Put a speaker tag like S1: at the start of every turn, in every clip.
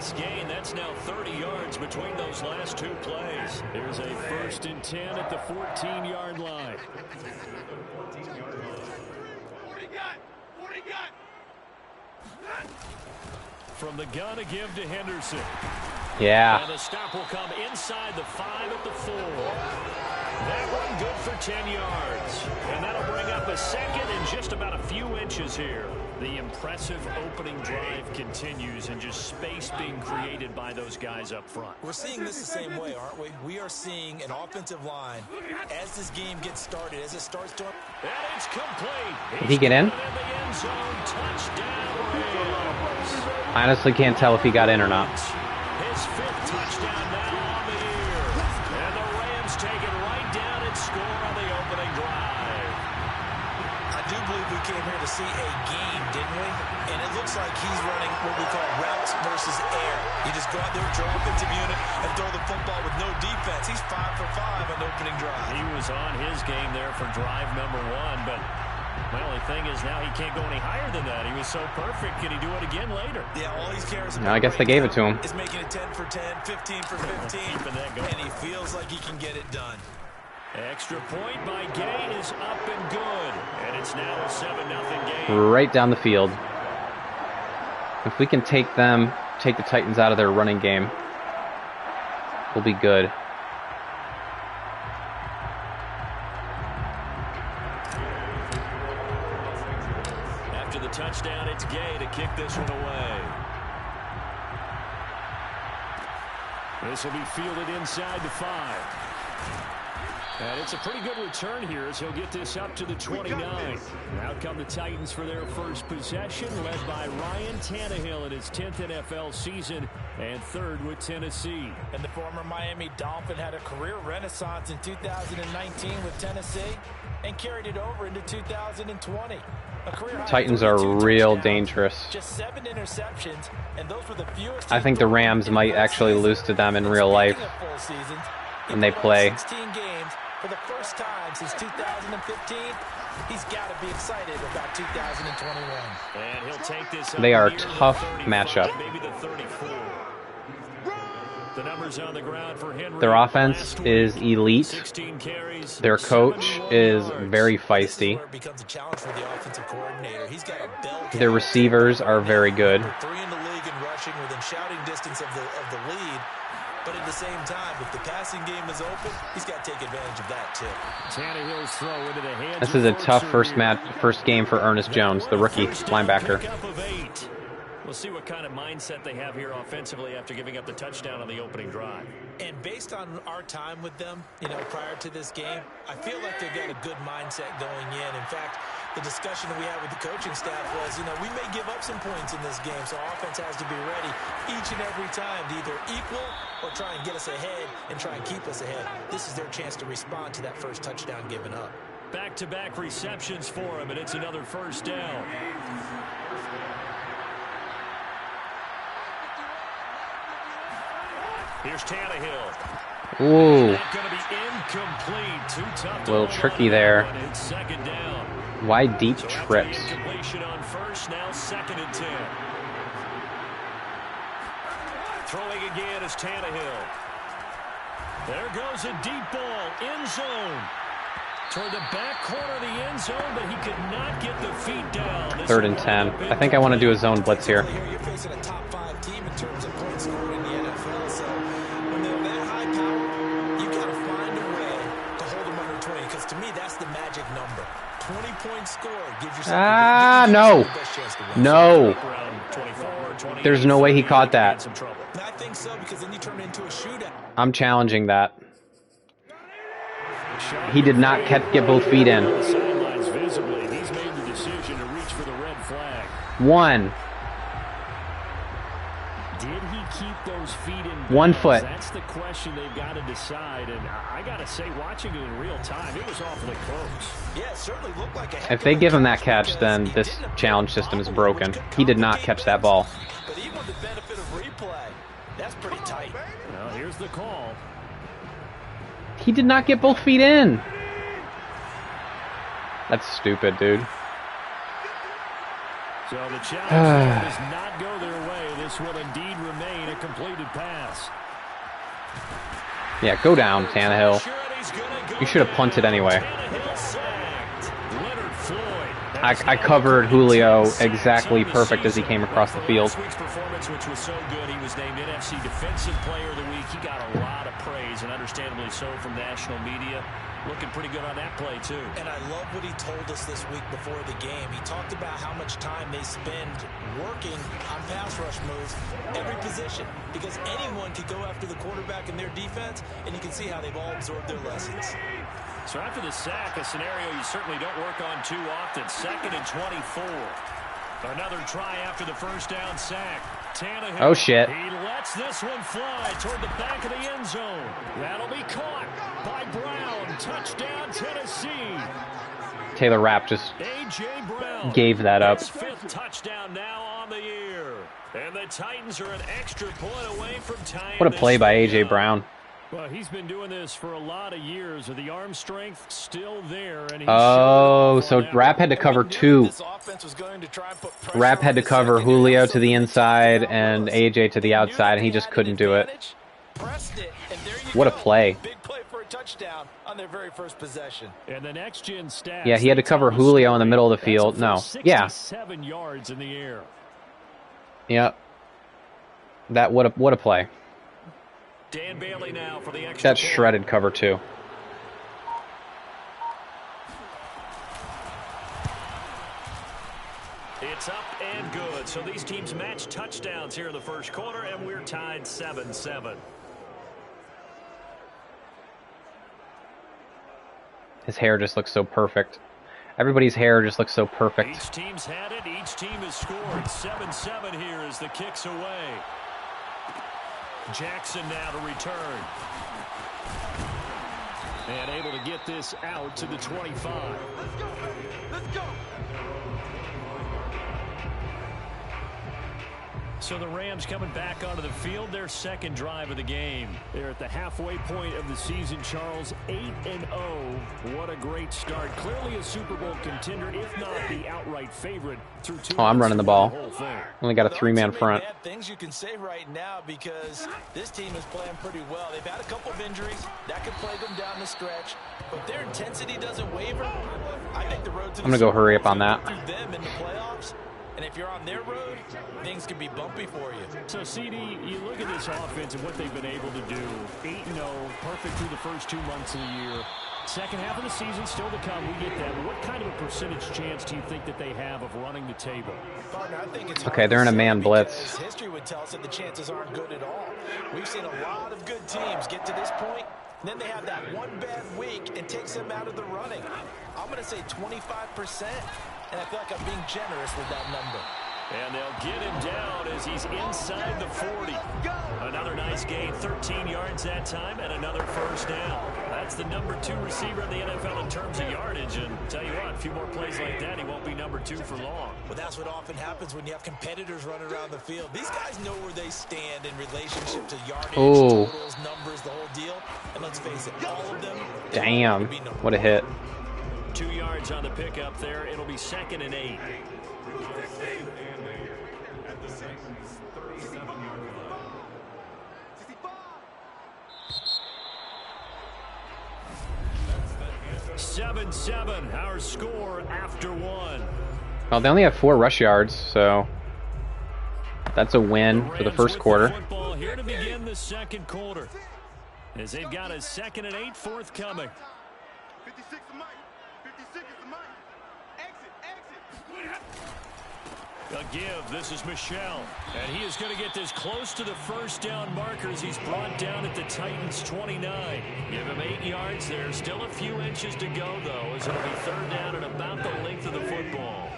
S1: nice gain. That's now 30 yards between those last two plays. Here's a 1st and 10 at the 14-yard line. From the gun to give to Henderson.
S2: Yeah.
S1: And the stop will come inside the 5 at the 4. That one good for 10 yards. And that'll bring up a second and just about a few inches here. The impressive opening drive continues, and just space being created by those guys up front.
S3: We're seeing this the same way, aren't we? We are seeing an offensive line as this game gets started, as it starts to...
S1: And it's complete.
S2: Did he get in? I honestly can't tell if he got in or not.
S1: His 5th touchdown now on the year. And the Rams take it right down and score on the opening drive.
S3: I do believe we came here to see a game, didn't we? And it looks like he's running what we call routes versus air. You just go out there with your offensive unit and throw the football with no defense. He's 5 for 5 on opening drive.
S1: He was on his game there for drive number 1, but the only thing is now he can't go any higher than that. He was so perfect. Can he do it again later?
S3: Yeah, all he cares about
S2: I guess they gave it to him.
S3: is making it 10 for 10, 15 for 15, and he feels like he can get it done.
S1: Extra point by Gain is up and good, and it's now a 7-0 game.
S2: Right down the field. If we can take the Titans out of their running game, we'll be good.
S1: After the touchdown, it's Gay to kick this one away. This will be fielded inside the 5. And it's a pretty good return here as he'll get this up to the 29. Out come the Titans for their first possession, led by Ryan Tannehill in his 10th NFL season and 3rd with Tennessee.
S3: And the former Miami Dolphin had a career renaissance in 2019 with Tennessee and carried it over into 2020.
S2: Titans are real dangerous.
S3: Just 7 interceptions, and those were the fewest.
S2: I think the Rams might actually lose to them in real life when they play.
S3: 16 games for the first time since 2015. He's got to be excited about 2021.
S1: And he'll take this.
S2: They are a tough matchup.
S1: Maybe the 34. The numbers on the ground for Henry.
S2: Their offense is elite. Their coach is very feisty. Their receivers are very good.
S3: 3 in the league in rushing within shouting distance of the lead. But at the same time, if the passing game is open, he's got to take advantage of that too.
S1: Tannehill's throw into the hands.
S2: This is a tough first game for Ernest Jones, the rookie linebacker.
S1: We'll see what kind of mindset they have here offensively after giving up the touchdown on the opening drive.
S3: And based on our time with them, prior to this game, I feel like they've got a good mindset going in. In fact, the discussion that we had with the coaching staff was, we may give up some points in this game, so offense has to be ready each and every time to either equal or try and get us ahead and try and keep us ahead. This is their chance to respond to that first touchdown given up.
S1: Back-to-back receptions for him, and it's another first down. Here's Tannehill.
S2: Ooh.
S1: Going to be incomplete. Too tough.
S2: A little tricky there.
S1: Second down.
S2: Why deep trips?
S1: Incompletion on first, now 2nd and 10. Throwing again is Tannehill. There goes a deep ball, end zone. Toward the back corner of the end zone, but he could not get the feet down.
S2: 3rd and 10. I think I want to do a zone blitz here.
S3: You're facing a top 5 team in terms of points scored in the NFL, so when they're that high power, you got to find a way to hold them under 20, because to me, that's the magic number. 20 points scored gives yourself
S2: no.
S3: the best chance to win.
S2: No. There's no way he caught that.
S3: I think so, because then you turn it into a shootout.
S2: I'm challenging that. He did not get both feet in. One.
S1: Did he keep those feet in?
S2: 1 foot.
S1: That's the question they've got to decide. And I got to say, watching it in real time, it was awfully close.
S3: Yeah, it certainly looked like a
S2: if they give him that catch, then this challenge system is broken. He did not catch that ball.
S3: But even with the benefit of replay, that's pretty tight.
S1: Well, here's the call.
S2: He did not get both feet in. That's stupid, dude.
S1: So the challenge does not go their way. This will indeed remain a completed pass.
S2: Yeah, go down, Tannehill. You should have punted anyway. I covered Julio exactly perfect as he came across the field.
S1: This week's performance, which was so good, he was named NFC Defensive Player of the Week. He got a lot of praise, and understandably so, from national media. Looking pretty good on that play, too.
S3: And I love what he told us this week before the game. He talked about how much time they spend working on pass rush moves, every position, because anyone could go after the quarterback in their defense, and you can see how they've all absorbed their lessons.
S1: So after the sack, a scenario you certainly don't work on too often. 2nd and 24. Another try after the first down sack. Tannehill.
S2: Oh, shit.
S1: He lets this one fly toward the back of the end zone. That'll be caught by Brown. Touchdown, Tennessee.
S2: Taylor Rapp just
S1: A.J. Brown
S2: gave that up.
S1: His 5th touchdown now on the year. And the Titans are an extra point away from tying.
S2: What a play by A.J. Brown.
S1: Well, he's been doing this for a lot of years. The arm strength still there. And
S2: So Rapp had to cover 2. Rapp had to cover Julio to the inside and AJ to the outside, and he just couldn't do it. What a play.
S3: Big play for a touchdown on their very first possession.
S1: And the next gen stats,
S2: Yeah, he had to cover Julio in the middle of the field. No. Yeah.
S1: 7 yards in the air.
S2: Yep. What a play.
S1: Dan Bailey now for the extra
S2: That's shredded cover 2.
S1: It's up and good. So these teams match touchdowns here in the first quarter, and we're tied 7-7.
S2: His hair just looks so perfect. Everybody's hair just looks so perfect.
S1: Each team's had it. Each team has scored. 7-7 here as the kick's away. Jackson now to return. And able to get this out to the 25.
S3: Let's go, baby. Let's go.
S1: So the Rams coming back onto the field, their second drive of the game. They're at the halfway point of the season, Charles, 8-0. What a great start. Clearly a Super Bowl contender, if not the outright favorite through 2
S2: Oh, I'm running the ball.
S1: whole
S2: Only got a 3-man front.
S3: Bad things you can say right now because this team is playing pretty well. They've had a couple of injuries that could plague them down the stretch, but their intensity doesn't waver. I think the road to
S2: I'm gonna go hurry up on that.
S3: through them in the playoffs. And if you're on their road, things can be bumpy for you.
S1: So, CD, you look at this offense and what they've been able to do. 8-0, perfect through the first 2 months of the year. Second half of the season still to come. We get that. What kind of a percentage chance do you think that they have of running the table?
S3: Partner, I think it's
S2: Okay, they're in a man blitz.
S3: history would tell us that the chances aren't good at all. We've seen a lot of good teams get to this point, and then they have that one bad week and takes them out of the running. I'm going to say 25%. And I feel like I'm being generous with that number.
S1: And they'll get him down as he's inside the 40. Another nice gain, 13 yards that time, and another first down. That's the number 2 receiver in the NFL in terms of yardage. And tell you what, a few more plays like that, he won't be number 2 for long.
S3: Well, that's what often happens when you have competitors running around the field. These guys know where they stand in relationship to yardage, totals, numbers, the whole deal. And let's face it, all of them.
S2: Damn, what a hit.
S1: 2 yards on the pickup there. It'll be 2nd and 8. Seven, our score after 1.
S2: Well, they only have 4 rush yards, so that's a win for the first quarter.
S1: Football here to begin the second quarter, as they've got a 2nd and 8 forthcoming.
S4: 56 is Mike. 56 is the Mike. Exit.
S1: A give. This is Michel. And he is going to get this close to the first down markers. He's brought down at the Titans' 29. Give him 8 yards there. Still a few inches to go, though, as it'll be 3rd down and about the length of the football.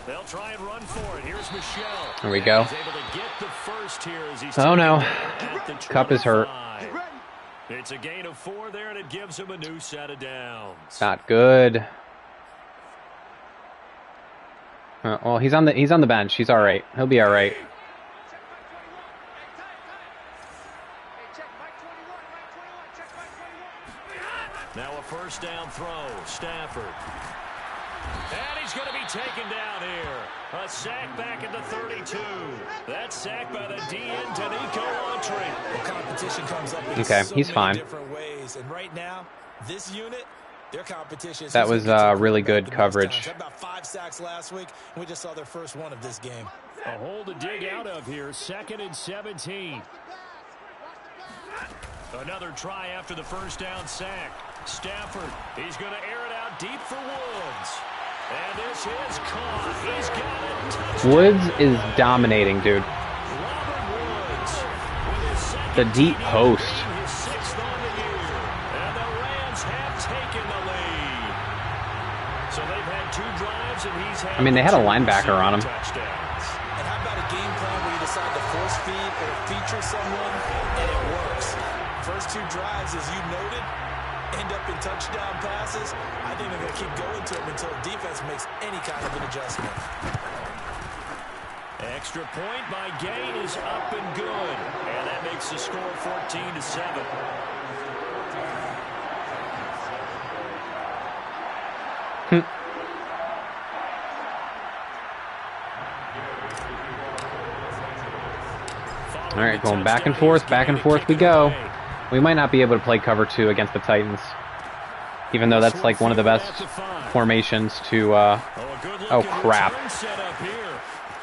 S1: They'll try and run for it. Here's Michel.
S2: There we go.
S1: He's able to get the first here as he's
S2: Oh, no.
S1: at the
S2: Cup is hurt.
S1: 25. It's a gain of 4 there, and it gives him a new set of downs.
S2: Not good. Well, he's on the bench. He's all right. He'll be all right.
S1: Now a first down throw. going to be taken down here. A sack back at the 32. That sack by the DN, Danico Autry.
S3: The competition comes up in
S2: Okay,
S3: so
S2: he's
S3: many
S2: fine.
S3: different ways. And right now, this unit, their competition is
S2: That was really good coverage.
S3: About 5 sacks last week, and we just saw their first one of this game.
S1: A hole to dig out of here. 2nd and 17. Another try after the first down sack. Stafford, he's going to air it out deep for Woods. And this is caught. He's got it. Touchdown.
S2: Woods is dominating, dude.
S1: Robert Woods with his second
S2: The deep
S1: TD,
S2: post.
S1: his 6th on the year. And the Rams have taken the lead. So they've had 2 drives, and he's had
S2: I mean, they had a
S1: 2
S2: linebacker on him.
S1: touchdowns.
S3: And how about a game plan where you decide to force feed or feature someone, and it works? First 2 drives, as you noted, end up in touchdown passes. I think they're going to keep going to them until the defense makes any kind of an adjustment.
S1: Extra point by Gain is up and good. And that makes the score 14-7.
S2: All right, going back and forth we go. We might not be able to play cover 2 against the Titans, even though that's like one of the best formations to, oh crap.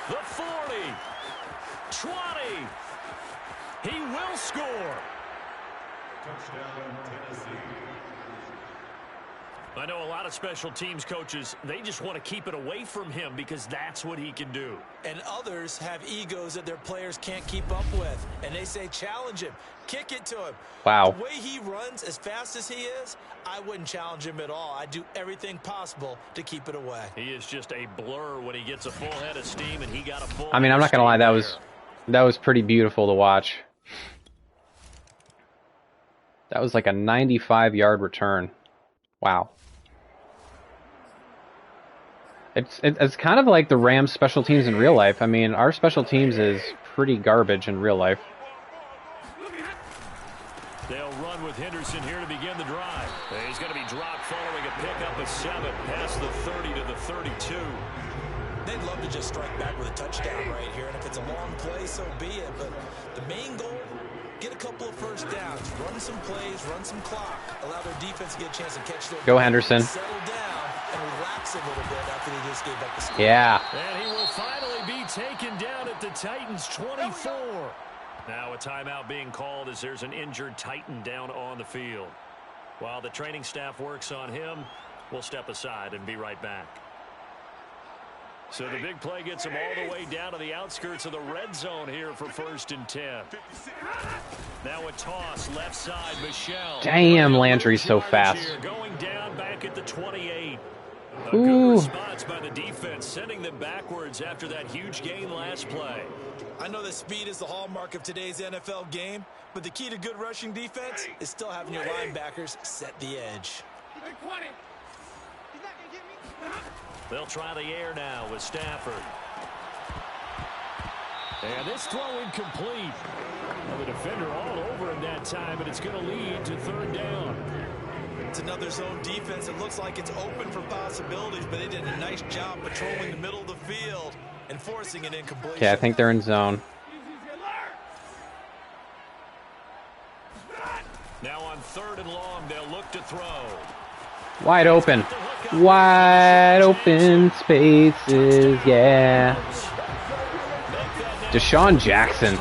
S1: The 40, 20, he will score. I know a lot of special teams coaches, they just want to keep it away from him because that's what he can do.
S3: And others have egos that their players can't keep up with. And they say, challenge him. Kick it to him.
S2: Wow.
S3: The way he runs, as fast as he is, I wouldn't challenge him at all. I'd do everything possible to keep it away.
S1: He is just a blur when he gets a full head of steam, and he got a full
S2: I mean, I'm not going to lie, that was pretty beautiful to watch. That was like a 95-yard return. Wow. It's kind of like the Rams' special teams in real life. I mean, our special teams is pretty garbage in real life.
S1: They'll run with Henderson here to begin the drive. He's going to be dropped following a pickup of 7 past the 30 to the 32.
S3: They'd love to just strike back with a touchdown right here, and if it's a long play, so be it. But the main goal, get a couple of first downs, run some plays, run some clock, allow their defense to get a chance to catch their
S2: Go Henderson.
S3: settle down, and relax a little bit after they just gave up the score.
S2: Yeah.
S1: And he will finally be taken down at the Titans' 24. Now a timeout being called as there's an injured Titan down on the field. While the training staff works on him, we'll step aside and be right back. So the big play gets him all the way down to the outskirts of the red zone here for 1st and 10. Now a toss left side, Michel.
S2: Damn, Landry's so fast.
S1: Going down back at the 28. A
S2: Ooh.
S1: good response by the defense, sending them backwards after that huge gain last play.
S3: I know that speed is the hallmark of today's NFL game, but the key to good rushing defense is still having your linebackers set the edge.
S1: They'll try the air now with Stafford. And this throw incomplete. Well, the defender all over him that time, but it's going to lead to 3rd down.
S3: It's another zone defense. It looks like it's open for possibilities, but they did a nice job patrolling the middle of the field and forcing an incompletion.
S2: Okay, I think they're in zone.
S1: Now on 3rd and long, they'll look to throw.
S2: Wide open. Wide open spaces, yeah. Desean Jackson.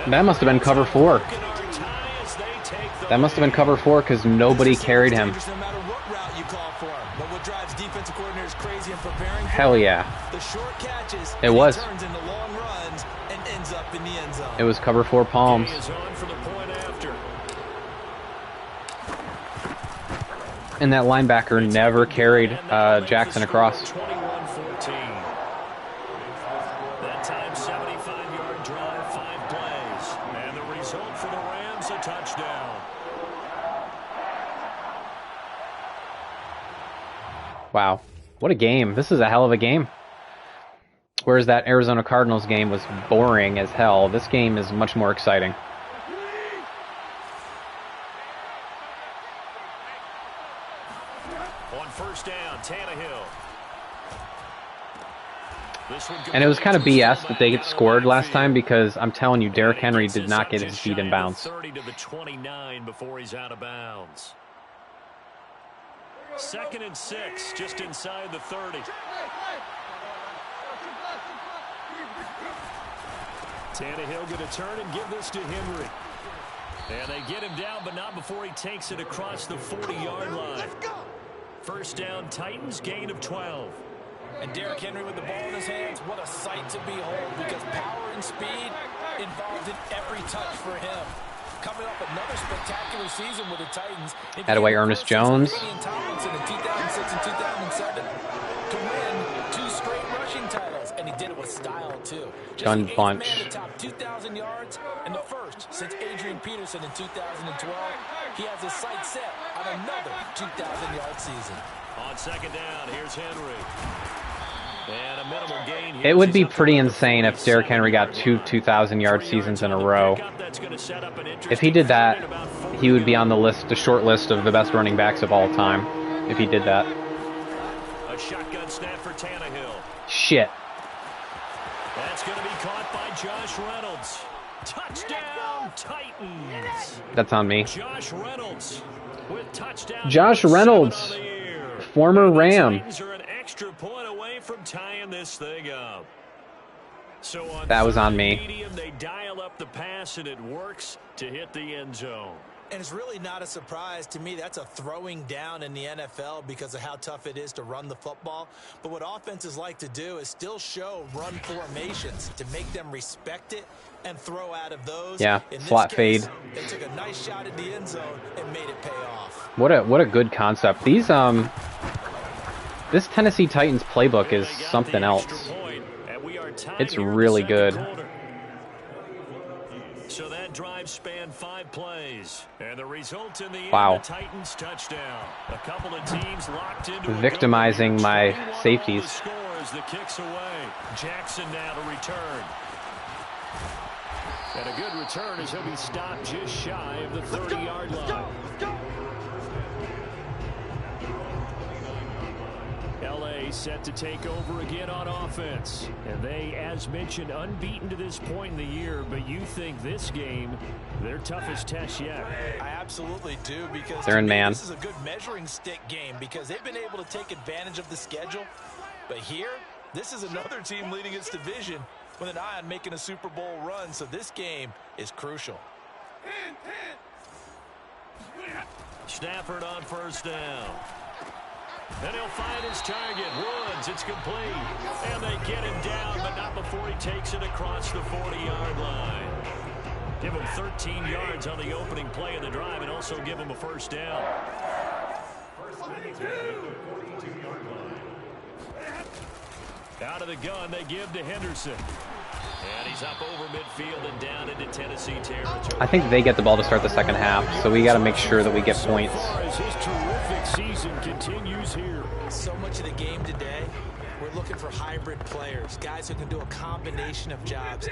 S2: That must have been cover 4. That must have been cover 4 because nobody carried him. Hell yeah. It was. It was cover 4 palms. And that linebacker never carried Jackson across.
S1: 21-14. That time, 75-yard drive, 5 plays. And the result for the Rams, a touchdown.
S2: Wow. What a game. This is a hell of a game. Whereas that Arizona Cardinals game was boring as hell, this game is much more exciting.
S1: On first down, Tannehill.
S2: And it was kind of BS that they get scored last time because I'm telling you, Derrick Henry did not get his feet in bounds.
S1: 30 to the 29 before he's out of bounds. 2nd and 6, just inside the 30. Tannehill going to turn and give this to Henry. And they get him down, but not before he takes it across the 40-yard line. First down, Titans, gain of 12.
S3: And Derrick Henry with the ball in his hands, what a sight to behold, because power and speed involved in every touch for him. Coming up another spectacular season with the Titans.
S2: Had away Ernest Jones.
S3: In 2006 and 2007 to win 2 straight rushing titles, and he did it with style too.
S2: Gun bunch.
S3: Man to top 2,000 yards and the first since Adrian Peterson in 2012. He has his sights set on another 2,000-yard season.
S1: On second down, here's Henry. And a minimal gain here.
S2: It would be pretty insane if Derrick Henry got 2 2,000-yard seasons in a row. If he did that, he would be on the list, the short list of the best running backs of all time. If he did that.
S1: A shotgun snap for Tannehill.
S2: Shit.
S1: That's going to be caught by Josh Reynolds. Touchdown, Titans.
S2: That's on me.
S1: Josh Reynolds with touchdown.
S2: Josh Reynolds, former Ram.
S1: Titans are an extra point away from tying this thing up. So on
S2: that was on me.
S1: Medium, they dial up the pass and it works to hit the end zone.
S3: And it's really not a surprise to me. That's a throwing down in the NFL because of how tough it is to run the football. But what offenses like to do is still show run formations to make them respect it and throw out of those.
S2: Yeah,
S3: in
S2: slot
S3: this case,
S2: fade.
S3: They took a nice shot at the end zone and made it pay off.
S2: What a good concept. These this Tennessee Titans playbook is something else. It's really good.
S1: So that drive spanned 5 plays, and the result in the end,
S2: wow.
S1: the Titans touchdown. A couple of teams locked into
S2: victimizing my safeties.
S1: Scores the kicks away. Jackson now to return. And a good return as he'll be stopped just shy of the 30-yard line. LA set to take over again on offense. And they, as mentioned, unbeaten to this point in the year. But you think this game, their toughest test yet?
S3: I absolutely do, because
S2: they're in man.
S3: This is a good measuring stick game because they've been able to take advantage of the schedule. But here, this is another team leading its division with an eye on making a Super Bowl run. So this game is crucial.
S1: Stafford on first down. And he'll find his target. Woods, it's complete. And they get him down, but not before he takes it across the 40-yard line. Give him 13 yards on the opening play of the drive and also give him a first down. Out of the gun, they give to Henderson. And he's up over midfield and down into Tennessee territory.
S2: I think they get the ball to start the second half, so we got to make sure that we get points.
S1: As his terrific season continues here.
S3: So much of the game today, we're looking for hybrid players, guys who can do a combination of jobs.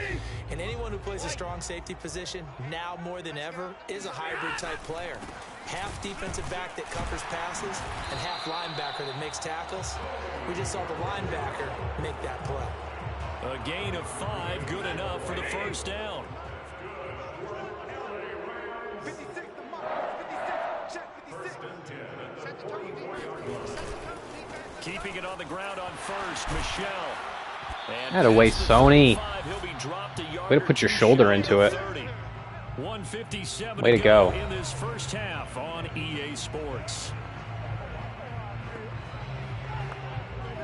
S3: And anyone who plays a strong safety position, now more than ever, is a hybrid type player. Half defensive back that covers passes and half linebacker that makes tackles. We just saw the linebacker make that play.
S1: A gain of 5, good enough for the first down.
S4: 56 to Mark. 56. Check 56.
S1: Keeping it on the ground on first, Michel.
S2: Had away Sony. Way to put your shoulder into it.
S1: 157
S2: Way to go.
S1: In this first half on EA Sports.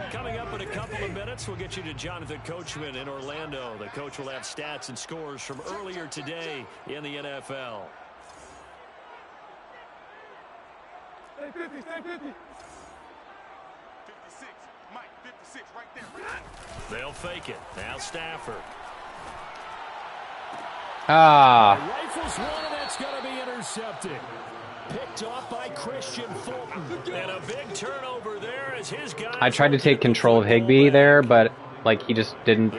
S1: Coming up in a couple of minutes, we'll get you to Jonathan Coachman in Orlando. The coach will have stats and scores from earlier today in the NFL.
S4: Stay 50, stay 50. 56, Mike, 56 right there.
S1: They'll fake it. Now Stafford.
S2: Ah.
S1: Rifles one, and that's going to be intercepted. Picked off by Christian Fulton. And a big turnover there as his guys.
S2: I tried to take control of Higbee there, but like he just didn't.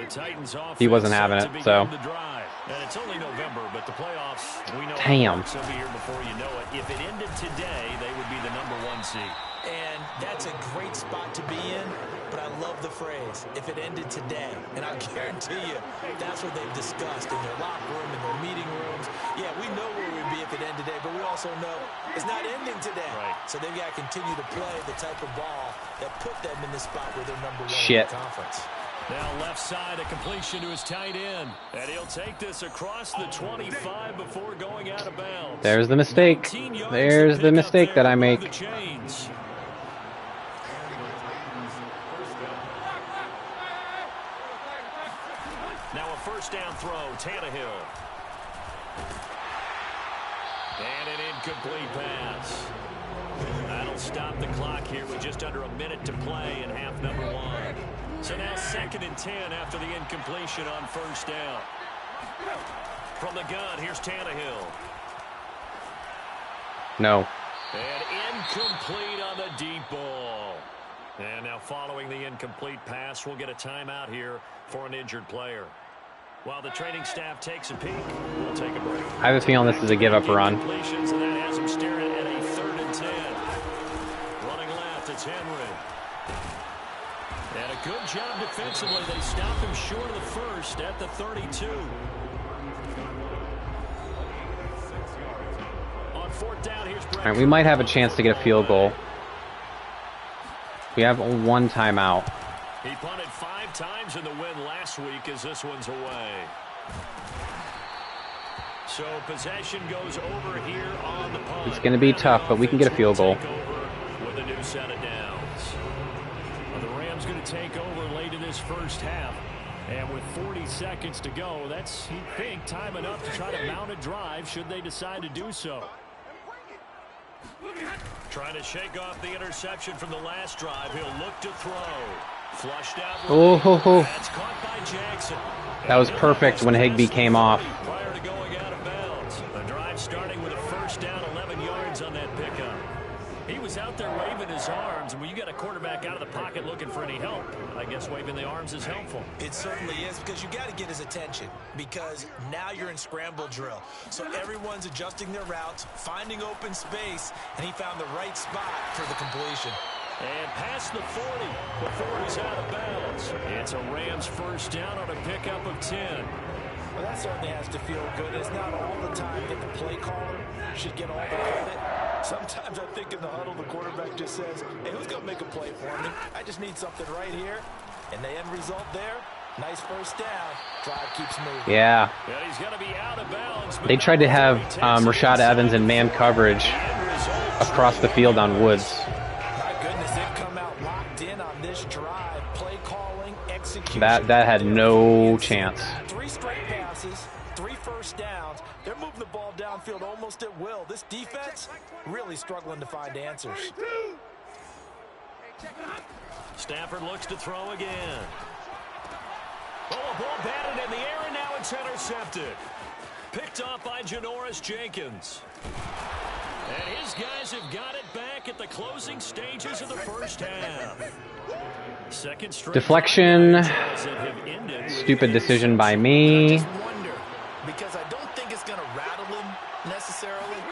S2: He wasn't having it, so.
S1: And it's only November, but the playoffs, we know
S2: damn.
S1: will be here before you know it. If it ended today, they would be the #1 seed.
S3: And that's a great spot to be in, but I love the phrase, if it ended today. And I guarantee you, that's what they've discussed in their locker room, in their meeting rooms. Yeah, we know where we'd be if it ended today, but we also know it's not ending today. Right. So they've got to continue to play the type of ball that put them in the spot where they're number one in the conference.
S1: Now left side, a completion to his tight end. And he'll take this across the 25 before going out of bounds.
S2: There's the mistake. There's the mistake that I make.
S1: Now a first down throw, Tannehill. And an incomplete pass. That'll stop the clock here with just under a minute to play in half number one. So now 2nd and 10 after the incompletion on first down. From the gun, here's Tannehill.
S2: No.
S1: And incomplete on the deep ball. And now following the incomplete pass, we'll get a timeout here for an injured player. While the training staff takes a peek, we'll take a break.
S2: I have a feeling this is a give-up run.
S1: And that has him staring at a 3rd and 10. Running left, it's Henry. And a good job defensively. They stop him short of the first at the 32. On 4th down, here's Brett.
S2: All right, we might have a chance to get a field goal. We have one timeout.
S1: He punted 5 times in the win last week as this one's away. So possession goes over here on the punt.
S2: It's going to be tough, but we can get a field goal.
S1: With a new set of downs. The Rams going to take over late in this first half. And with 40 seconds to go, that's, you'd think, time enough to try to mount a drive should they decide to do so. Trying to shake off the interception from the last drive. He'll look to throw. Flushed out. That's caught by Jackson.
S2: That was perfect when Higbee came off.
S1: Prior to going out of bounds. The drive starting with a first down, 11 yards on that pickup. He was out there waving his arms, and when you got a quarterback out of the pocket looking for any help, I guess waving the arms is helpful.
S3: It certainly is, because you got to get his attention, because now you're in scramble drill. So everyone's adjusting their routes, finding open space, and he found the right spot for the completion.
S1: And past the 40 before he's out of bounds. It's a Rams first down on a pickup of 10.
S3: Well, that certainly has to feel good. It's not all the time that the play caller should get all the credit. Sometimes I think in the huddle, the quarterback just says, hey, who's going to make a play for me? I just need something right here. And the end result there, nice first down. Drive keeps moving.
S2: Yeah.
S1: He's going to be out of bounds.
S2: They tried to have Rashad Evans in man coverage across the field on Woods.
S3: My goodness, they've come out locked in on this drive. Play calling, execution.
S2: That had no chance.
S3: 3 straight passes, 3 first downs. They're moving the ball downfield almost at will. This defense really struggling to find answers.
S1: Stafford looks to throw again. Oh, a ball batted in the air, and now it's intercepted. Picked off by Janoris Jenkins. And his guys have got it back at the closing stages of the first half. Second straight
S2: deflection. Stupid decision by me.
S3: Because I don't think it's going to rattle him necessarily.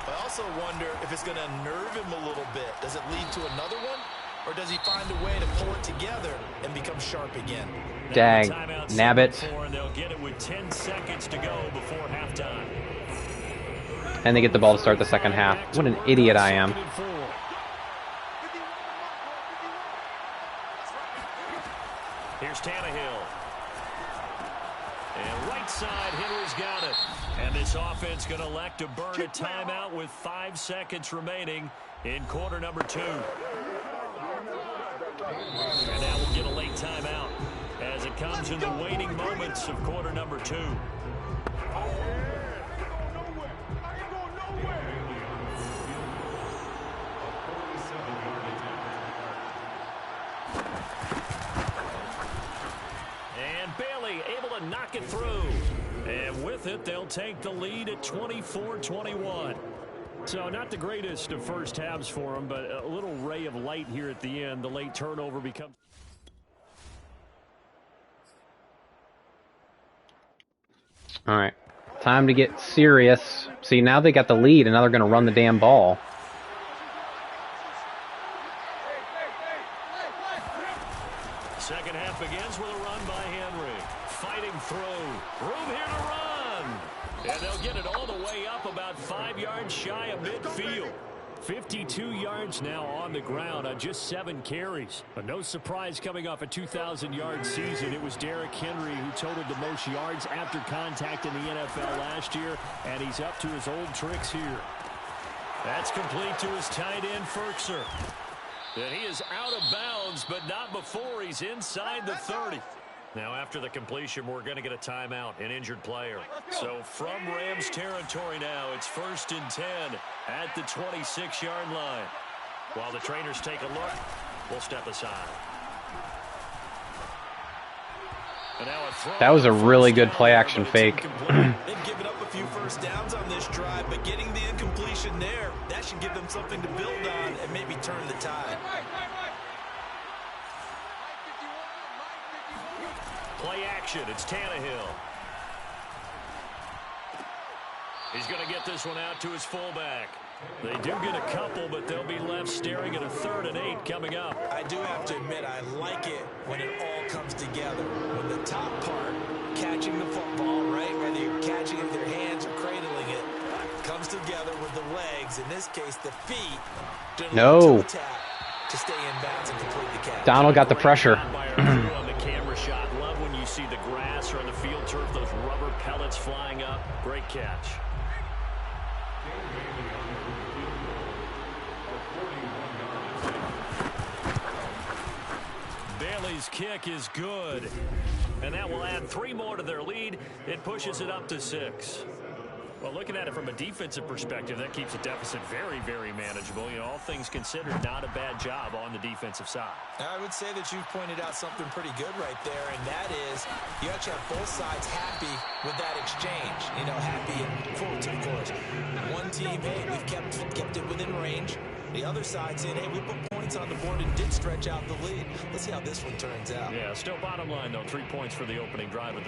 S3: I also wonder if it's going to nerve him a little bit. Does it lead to another one? Or does he find a way to pull it together and become sharp again?
S2: Dag, nabbit.
S1: They'll get it with 10 seconds to go before halftime.
S2: And they get the ball to start the second half. What an idiot I am.
S1: Here's Tannehill. And right side, Henry's got it. And this offense going to elect to burn a timeout with 5 seconds remaining in quarter number 2. And now we'll get a late timeout as it comes in the waning moments of quarter number 2. And Bailey able to knock it through. And with it, they'll take the lead at 24-21. So not the greatest of first halves for them, but a little ray of light here at the end. The late turnover becomes...
S2: All right. Time to get serious. See, now they got the lead, and now they're going to run the damn ball.
S1: Second half begins with a run by Henry. Fighting through. Room here to run. And they'll get it all the way up about 5 yards shy of midfield. 52 yards now on the ground on just 7 carries. But no surprise coming off a 2,000-yard season. It was Derrick Henry who totaled the most yards after contact in the NFL last year, and he's up to his old tricks here. That's complete to his tight end, Ferkser. And he is out of bounds, but not before he's inside the 30. Now, after the completion, we're going to get a timeout, an injured player. So from Rams territory now, it's 1st and 10 at the 26-yard line. While the trainers take a look, we'll step aside.
S2: That was a really good play-action fake.
S3: They've given up a few first downs on this drive, but getting the incompletion there, that should give them something to build on and maybe turn the tide.
S1: Play action, it's Tannehill. He's going to get this one out to his fullback. They do get a couple, but they'll be left staring at a 3rd and 8 coming up.
S3: I do have to admit, I like it when it all comes together. When the top part, catching the football, right, whether you're catching it with your hands or cradling it, comes together with the legs, in this case the feet.
S2: No.
S3: To stay in bounds and complete the catch.
S2: Donald got the pressure.
S1: On the camera shot. Love when you see the grass or on the field turf, those rubber pellets flying up. Great catch. Bailey's kick is good. And that will add 3 more to their lead. It pushes it up to 6. Well, looking at it from a defensive perspective, that keeps the deficit very, very manageable. You know, all things considered, not a bad job on the defensive side.
S3: I would say that you've pointed out something pretty good right there, and that is you actually have both sides happy with that exchange. You know, happy in quotes, of course. One team, hey, we've kept it within range. The other side saying, hey, we put points on the board and did stretch out the lead. Let's see how this one turns out.
S1: Yeah, still bottom line, though, 3 points for the opening drive of the